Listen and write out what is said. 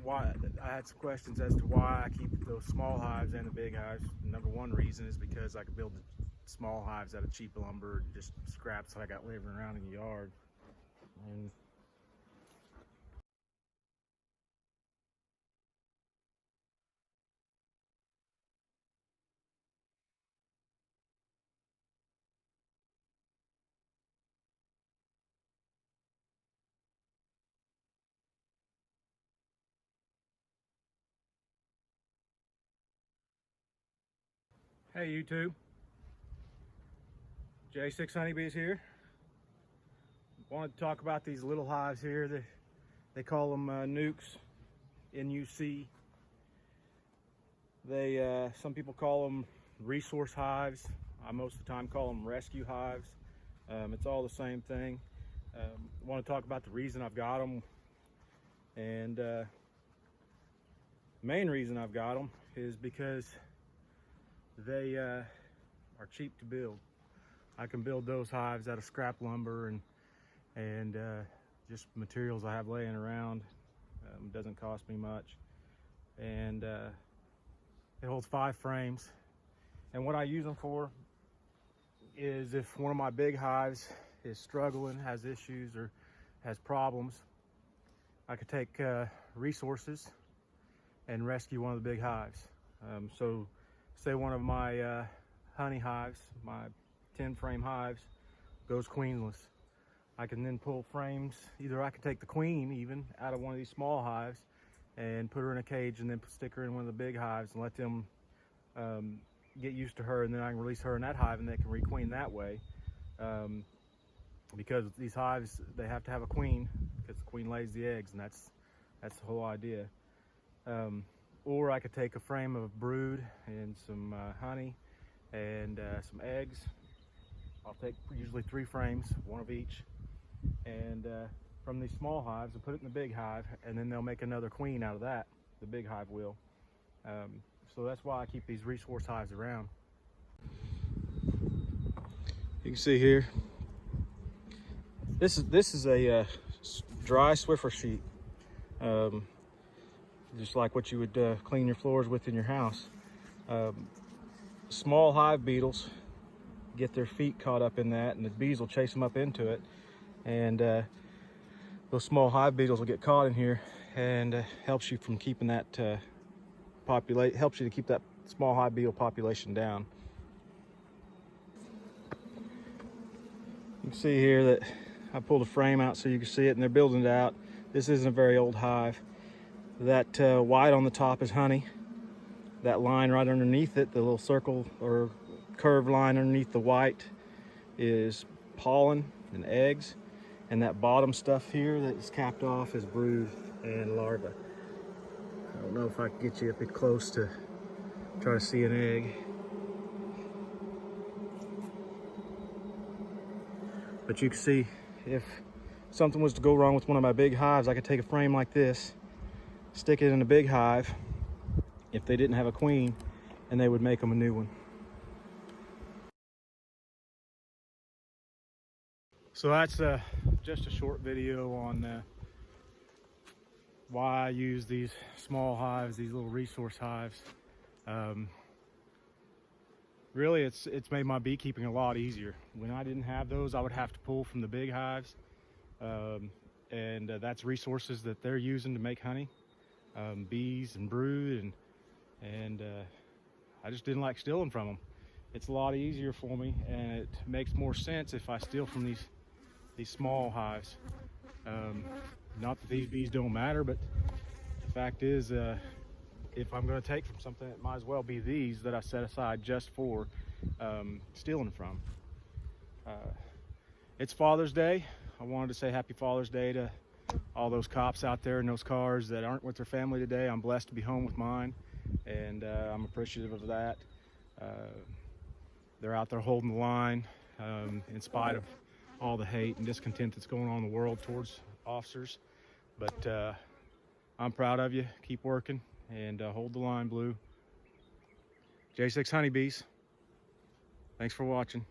why I had some questions as to why I keep those small hives and the big hives. Number one reason is because I could build the small hives out of cheap lumber, just scraps that I got living around in the yard. And hey YouTube, J6 Honeybees here. Wanted to talk about these little hives here. They call them nukes, N-U-C. Some people call them resource hives. I most of the time call them rescue hives. It's all the same thing. I want to talk about the reason I've got them, and the main reason I've got them is because they are cheap to build. I can build those hives out of scrap lumber and just materials I have laying around. It doesn't cost me much, and it holds 5 frames. And what I use them for is if one of my big hives is struggling, has issues, or has problems, I could take resources and rescue one of the big hives. So say one of my honey hives, my 10 frame hives, goes queenless. I can then pull frames. Either I can take the queen even out of one of these small hives and put her in a cage, and then stick her in one of the big hives and let them get used to her, and then I can release her in that hive and they can requeen that way. Because these hives, they have to have a queen because the queen lays the eggs, and that's the whole idea. Or I could take a frame of brood and some honey and some eggs. I'll take usually 3 frames, one of each, and from these small hives and put it in the big hive, and then they'll make another queen out of that. The big hive will. So that's why I keep these resource hives around. You can see here, this is a dry Swiffer sheet, just like what you would clean your floors with in your house. Small hive beetles get their feet caught up in that, and the bees will chase them up into it, and those small hive beetles will get caught in here, and helps you from keeping that helps you to keep that small hive beetle population down. You can see here that I pulled a frame out so you can see it, and they're building it out. This isn't a very old hive. That white on the top is honey. That line right underneath it, the little circle or curved line underneath the white, is pollen and eggs, and that bottom stuff here that is capped off is brood and larvae. I don't know if I can get you a bit close to try to see an egg, but you can see if something was to go wrong with one of my big hives, I could take a frame like this, stick it in a big hive if they didn't have a queen, and they would make them a new one. So that's just a short video on why I use these small hives, these little resource hives. Really, it's made my beekeeping a lot easier. When I didn't have those, I would have to pull from the big hives, and that's resources that they're using to make honey, bees and brood, and I just didn't like stealing from them. It's a lot easier for me, and it makes more sense if I steal from these small hives. Not that these bees don't matter, but the fact is, if I'm going to take from something, it might as well be these that I set aside just for stealing from. It's Father's Day. I wanted to say happy Father's Day to all those cops out there in those cars that aren't with their family today. I'm blessed to be home with mine, and I'm appreciative of that. They're out there holding the line in spite of all the hate and discontent that's going on in the world towards officers. But I'm proud of you. Keep working and hold the line, Blue. J6 Honeybees. Thanks for watching.